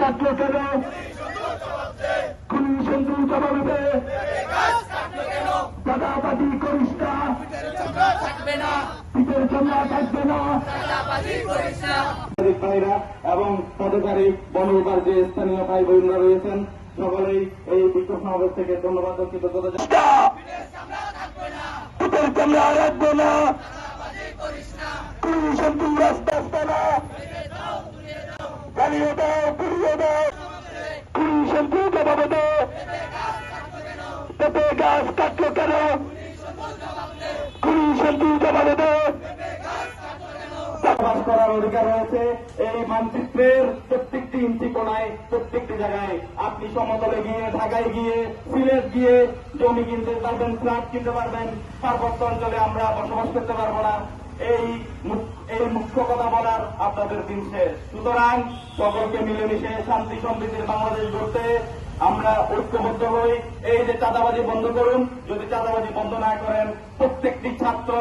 কাটলো কেন? খুনি সন্ধু জবাব দে। দাদাবাজি করিস না, পিঠের চামড়া থাকবে না। ভাইরা এবং পদচারী বনবিভাগ যে স্থানীয় ভাই বোনরা রয়েছেন সকলেই এই বিক্ষোভ সমাবেশ থেকে ধন্যবাদ ও কৃতজ্ঞতা পিঠের চামড়া রাখবো না, খুনি সন্ধু রাস্তা আসবে না, জ্বালিয়ে দাও, পুড়িয়ে দাও, খুনি সন্ধু জবাব দে। পেঁপে গাছ কাটলো কেন? খুনি সন্ধু জবাব দে। চাষবাস করার অধিকার রয়েছে এই মানচিত্রের প্রত্যেকটি ইঞ্চি কোণায়, প্রত্যেকটি জায়গায়। আপনি সমতলে গিয়ে, ঢাকায় গিয়ে, সিলেট গিয়ে জমি কিনতে পারবেন, ফ্ল্যাট কিনতে পারবেন। পার্বত্য অঞ্চলে আমরা বসবাস করতে পারবো না। এই মুখ্য কথা বলার আপনাদের দিন শেষ। সুতরাং সকলকে মিলেমিশে শান্তি সমৃদ্ধির বাংলাদেশ গড়তে আমরা ঐক্যবদ্ধ হই। এই যে চাঁদাবাজি বন্ধ করুন, যদি চাঁদাবাজি বন্ধ না করেন প্রত্যেকটি ছাত্র